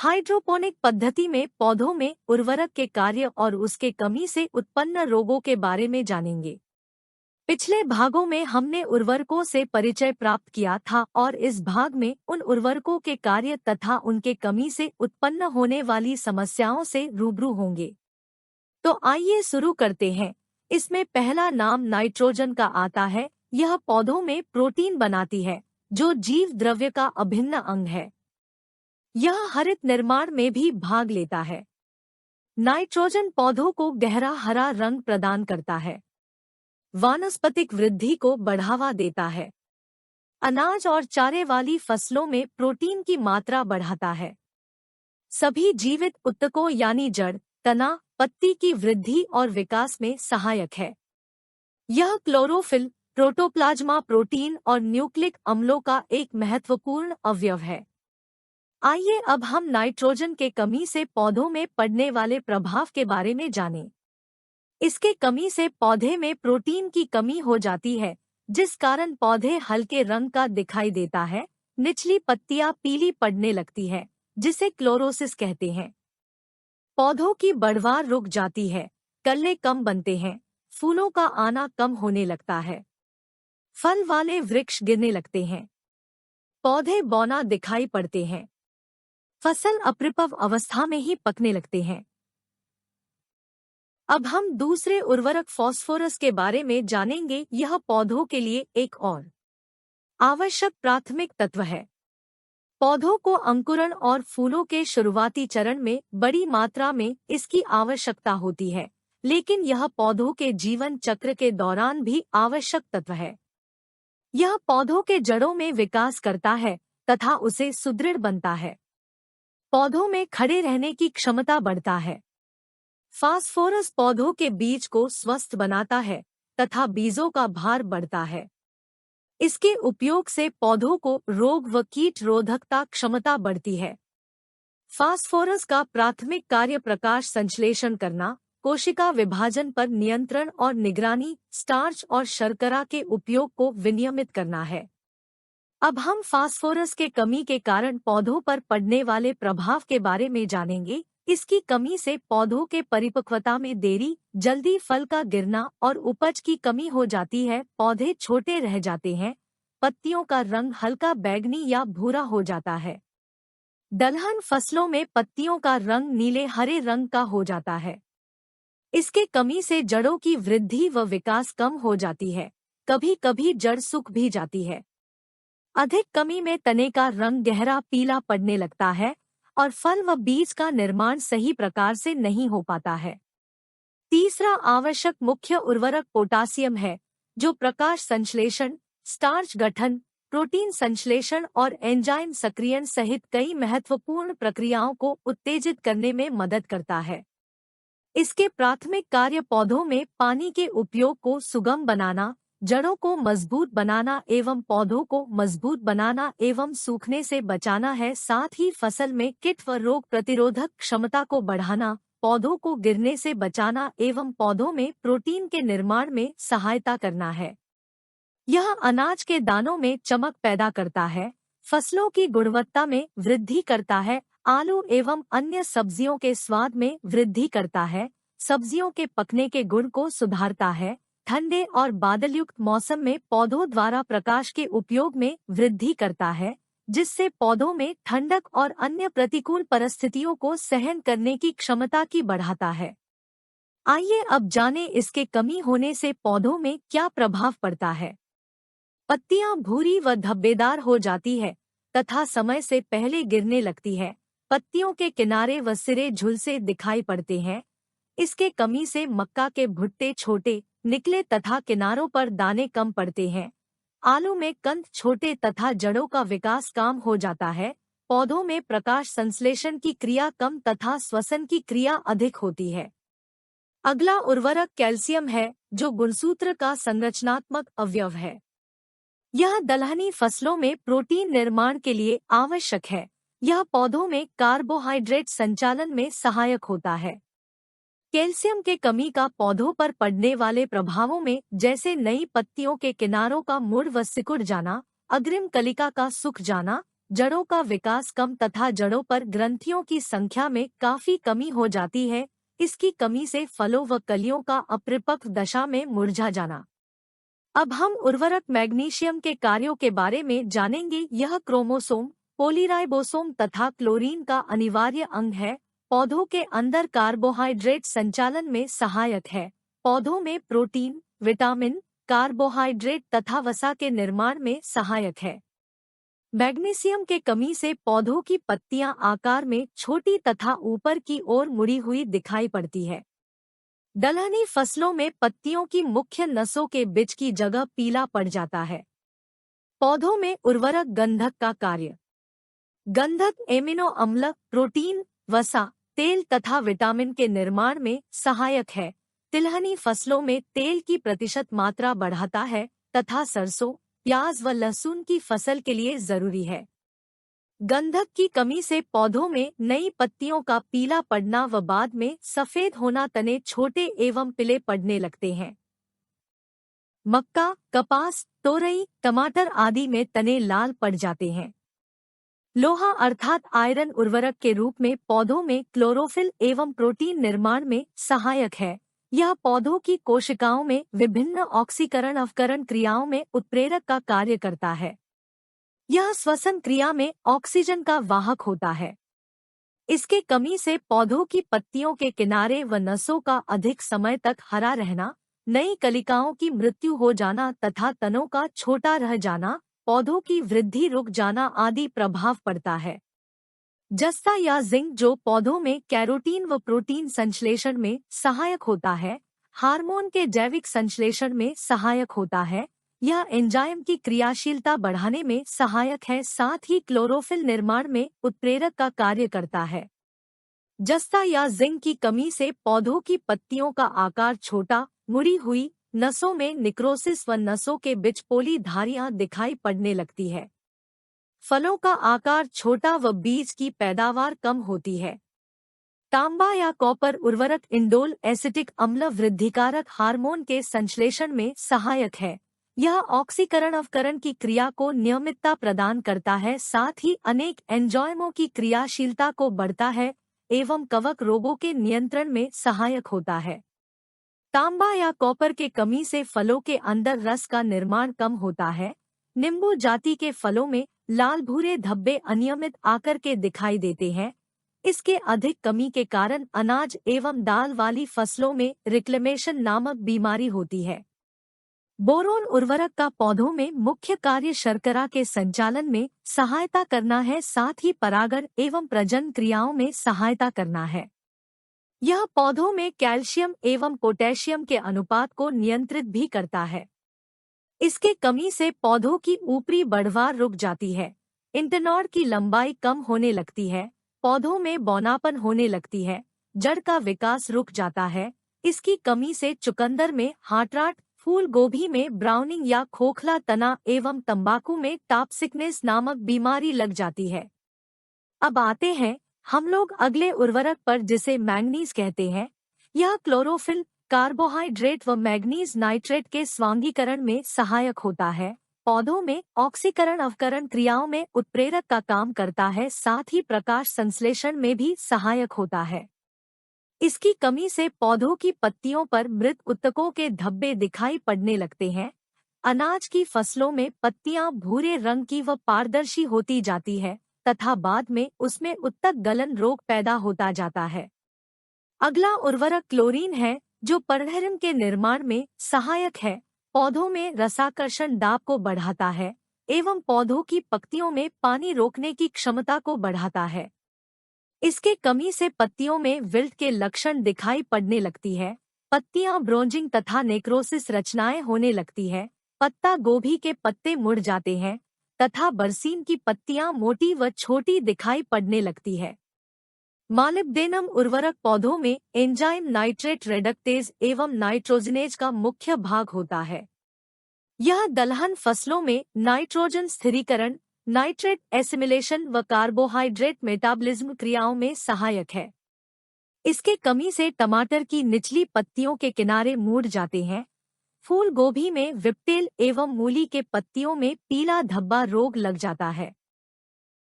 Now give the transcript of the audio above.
Hydroponic पद्धति में पौधों में उर्वरक के कार्य और उसके कमी से उत्पन्न रोगों के बारे में जानेंगे। पिछले भागों में हमने उर्वरकों से परिचय प्राप्त किया था और इस भाग में उन उर्वरकों के कार्य तथा उनके कमी से उत्पन्न होने वाली समस्याओं से रूबरू होंगे। तो आइए शुरू करते हैं। इसमें पहला नाम नाइट्रोजन का आता है। यह पौधों में प्रोटीन बनाती है, जो जीव द्रव्य का अभिन्न अंग है। यह हरित निर्माण में भी भाग लेता है। नाइट्रोजन पौधों को गहरा हरा रंग प्रदान करता है, वानस्पतिक वृद्धि को बढ़ावा देता है, अनाज और चारे वाली फसलों में प्रोटीन की मात्रा बढ़ाता है, सभी जीवित ऊतकों यानी जड़, तना, पत्ती की वृद्धि और विकास में सहायक है। यह क्लोरोफिल, प्रोटोप्लाज्मा प्रोटीन और न्यूक्लिक अम्लों का एक महत्वपूर्ण अवयव है। आइए अब हम नाइट्रोजन के कमी से पौधों में पड़ने वाले प्रभाव के बारे में जानें। इसके कमी से पौधे में प्रोटीन की कमी हो जाती है, जिस कारण पौधे हल्के रंग का दिखाई देता है। निचली पत्तियां पीली पड़ने लगती है, जिसे क्लोरोसिस कहते हैं। पौधों की बढ़वार रुक जाती है, कल्ले कम बनते हैं, फूलों का आना कम होने लगता है, फल वाले वृक्ष गिरने लगते हैं, पौधे बौना दिखाई पड़ते हैं, फसल अपरिपक्व अवस्था में ही पकने लगते हैं। अब हम दूसरे उर्वरक फास्फोरस के बारे में जानेंगे। यह पौधों के लिए एक और आवश्यक प्राथमिक तत्व है। पौधों को अंकुरण और फूलों के शुरुआती चरण में बड़ी मात्रा में इसकी आवश्यकता होती है, लेकिन यह पौधों के जीवन चक्र के दौरान भी आवश्यक तत्व है। यह पौधों के जड़ों में विकास करता है तथा उसे सुदृढ़ बनता है। पौधों में खड़े रहने की क्षमता बढ़ता है। फास्फोरस पौधों के बीज को स्वस्थ बनाता है तथा बीजों का भार बढ़ता है। इसके उपयोग से पौधों को रोग व कीट रोधकता क्षमता बढ़ती है। फास्फोरस का प्राथमिक कार्य प्रकाश संश्लेषण करना, कोशिका विभाजन पर नियंत्रण और निगरानी, स्टार्च और शर्करा के उपयोग को विनियमित करना है। अब हम फास्फोरस के कमी के कारण पौधों पर पड़ने वाले प्रभाव के बारे में जानेंगे। इसकी कमी से पौधों के परिपक्वता में देरी, जल्दी फल का गिरना और उपज की कमी हो जाती है। पौधे छोटे रह जाते हैं, पत्तियों का रंग हल्का बैंगनी या भूरा हो जाता है। दलहन फसलों में पत्तियों का रंग नीले हरे रंग का हो जाता है। इसके कमी से जड़ों की वृद्धि व विकास कम हो जाती है, कभी कभी जड़ सूख भी जाती है। अधिक कमी में तने का रंग गहरा पीला पड़ने लगता है और फल व बीज का निर्माण सही प्रकार से नहीं हो पाता है। तीसरा आवश्यक मुख्य उर्वरक पोटासियम है, जो प्रकाश संश्लेषण, स्टार्च गठन, प्रोटीन संश्लेषण और एंजाइम सक्रियण सहित कई महत्वपूर्ण प्रक्रियाओं को उत्तेजित करने में मदद करता है। इसके प्राथमिक कार्य पौधों में पानी के उपयोग को सुगम बनाना, जड़ों को मजबूत बनाना एवं पौधों को मजबूत बनाना एवं सूखने से बचाना है। साथ ही फसल में कीट व रोग प्रतिरोधक क्षमता को बढ़ाना, पौधों को गिरने से बचाना एवं पौधों में प्रोटीन के निर्माण में सहायता करना है। यह अनाज के दानों में चमक पैदा करता है, फसलों की गुणवत्ता में वृद्धि करता है, आलू एवं अन्य सब्जियों के स्वाद में वृद्धि करता है, सब्जियों के पकने के गुण को सुधारता है। ठंडे और बादलयुक्त मौसम में पौधों द्वारा प्रकाश के उपयोग में वृद्धि करता है, जिससे पौधों में ठंडक और अन्य प्रतिकूल परिस्थितियों को सहन करने की क्षमता की बढ़ाता है। आइए अब जानें इसके कमी होने से पौधों में क्या प्रभाव पड़ता है। पत्तियां भूरी व धब्बेदार हो जाती है तथा समय से पहले गिरने लगती है। पत्तियों के किनारे व सिरे झुलसे दिखाई पड़ते हैं। इसके कमी से मक्का के भुट्टे छोटे निकले तथा किनारों पर दाने कम पड़ते हैं। आलू में कंद छोटे तथा जड़ों का विकास कम हो जाता है। पौधों में प्रकाश संश्लेषण की क्रिया कम तथा श्वसन की क्रिया अधिक होती है। अगला उर्वरक कैल्शियम है, जो गुणसूत्र का संरचनात्मक अवयव है। यह दलहनी फसलों में प्रोटीन निर्माण के लिए आवश्यक है। यह पौधों में कार्बोहाइड्रेट संचालन में सहायक होता है। कैल्शियम के कमी का पौधों पर पड़ने वाले प्रभावों में जैसे नई पत्तियों के किनारों का मुड़ व सिकुड़ जाना, अग्रिम कलिका का सूख जाना, जड़ों का विकास कम तथा जड़ों पर ग्रंथियों की संख्या में काफी कमी हो जाती है। इसकी कमी से फलों व कलियों का अपरिपक्व दशा में मुरझा जाना। अब हम उर्वरक मैग्नीशियम के कार्यों के बारे में जानेंगे। यह क्रोमोसोम, पोलीराइबोसोम तथा क्लोरीन का अनिवार्य अंग है। पौधों के अंदर कार्बोहाइड्रेट संचालन में सहायक है। पौधों में प्रोटीन, विटामिन, कार्बोहाइड्रेट तथा वसा के निर्माण में सहायक है। मैग्नीशियम के कमी से पौधों की पत्तियां आकार में छोटी तथा ऊपर की ओर मुड़ी हुई दिखाई पड़ती है। दलहनी फसलों में पत्तियों की मुख्य नसों के बीच की जगह पीला पड़ जाता है। पौधों में उर्वरक गंधक का कार्य। गंधक एमिनो अम्ल, प्रोटीन, वसा, तेल तथा विटामिन के निर्माण में सहायक है। तिलहनी फसलों में तेल की प्रतिशत मात्रा बढ़ाता है तथा सरसों, प्याज व लहसुन की फसल के लिए जरूरी है। गंधक की कमी से पौधों में नई पत्तियों का पीला पड़ना व बाद में सफेद होना, तने छोटे एवं पीले पड़ने लगते हैं। मक्का, कपास, तोरई, टमाटर आदि में तने लाल पड़ जाते हैं। लोहा अर्थात आयरन उर्वरक के रूप में पौधों में क्लोरोफिल एवं प्रोटीन निर्माण में सहायक है। यह पौधों की कोशिकाओं में विभिन्न ऑक्सीकरण अवकरण क्रियाओं में उत्प्रेरक का कार्य करता है। यह श्वसन क्रिया में ऑक्सीजन का वाहक होता है। इसके कमी से पौधों की पत्तियों के किनारे व नसों का अधिक समय तक हरा रहना, नई कलिकाओं की मृत्यु हो जाना तथा तनों का छोटा रह जाना, पौधों की वृद्धि रुक जाना आदि प्रभाव पड़ता है। जस्ता या जिंक जो पौधों में कैरोटीन व प्रोटीन संश्लेषण में सहायक होता है, हार्मोन के जैविक संश्लेषण में सहायक होता है। यह एंजाइम की क्रियाशीलता बढ़ाने में सहायक है, साथ ही क्लोरोफिल निर्माण में उत्प्रेरक का कार्य करता है। जस्ता या जिंक की कमी से पौधों की पत्तियों का आकार छोटा, मुड़ी हुई, नसों में निक्रोसिस व नसों के बीच पोली धारियां दिखाई पड़ने लगती है। फलों का आकार छोटा व बीज की पैदावार कम होती है। तांबा या कॉपर उर्वरक इंडोल एसिटिक अम्ल वृद्धिकारक हार्मोन के संश्लेषण में सहायक है। यह ऑक्सीकरण अवकरण की क्रिया को नियमितता प्रदान करता है, साथ ही अनेक एंजाइमों की क्रियाशीलता को बढ़ता है एवं कवक रोगों के नियंत्रण में सहायक होता है। तांबा या कॉपर के कमी से फलों के अंदर रस का निर्माण कम होता है। नींबू जाति के फलों में लाल भूरे धब्बे अनियमित आकर के दिखाई देते हैं। इसके अधिक कमी के कारण अनाज एवं दाल वाली फसलों में रिक्लेमेशन नामक बीमारी होती है। बोरोन उर्वरक का पौधों में मुख्य कार्य शर्करा के संचालन में सहायता करना है, साथ ही परागण एवं प्रजनन क्रियाओं में सहायता करना है। यह पौधों में कैल्शियम एवं पोटेशियम के अनुपात को नियंत्रित भी करता है। इसके कमी से पौधों की ऊपरी बढ़वार रुक जाती है। इंटरनोड की लंबाई कम होने लगती है। पौधों में बौनापन होने लगती है। जड़ का विकास रुक जाता है। इसकी कमी से चुकंदर में हार्टराट, फूल गोभी में ब्राउनिंग या खोखला तना एवं तंबाकू में टॉप सिकनेस नामक बीमारी लग जाती है। अब आते हैं हम लोग अगले उर्वरक पर, जिसे मैंगनीज कहते हैं। यह क्लोरोफिल, कार्बोहाइड्रेट व मैग्नीज नाइट्रेट के स्वांगीकरण में सहायक होता है। पौधों में ऑक्सीकरण अवकरण क्रियाओं में उत्प्रेरक का काम करता है, साथ ही प्रकाश संश्लेषण में भी सहायक होता है। इसकी कमी से पौधों की पत्तियों पर मृत उत्तकों के धब्बे दिखाई पड़ने लगते हैं। अनाज की फसलों में पत्तियां भूरे रंग की व पारदर्शी होती जाती है तथा बाद में उसमें उत्तक गलन रोग पैदा होता जाता है। अगला उर्वरक क्लोरीन है, जो पर्णहरिम के निर्माण में सहायक है। पौधों में रसाकर्षण दाब को बढ़ाता है एवं पौधों की पत्तियों में पानी रोकने की क्षमता को बढ़ाता है। इसके कमी से पत्तियों में विल्ट के लक्षण दिखाई पड़ने लगती है। पत्तियां ब्रोंजिंग तथा नेक्रोसिस रचनाएं होने लगती है। पत्ता गोभी के पत्ते मुड़ जाते हैं तथा बरसीन की पत्तियां मोटी व छोटी दिखाई पड़ने लगती है। मॉलिब्डेनम उर्वरक पौधों में एंजाइम नाइट्रेट रेडक्टेज एवं नाइट्रोजनेज का मुख्य भाग होता है। यह दलहन फसलों में नाइट्रोजन स्थिरीकरण, नाइट्रेट एसिमिलेशन व कार्बोहाइड्रेट मेटाबॉलिज्म क्रियाओं में सहायक है। इसके कमी से टमाटर की निचली पत्तियों के किनारे मुड़ जाते हैं। फूल गोभी में विप्टेल एवं मूली के पत्तियों में पीला धब्बा रोग लग जाता है।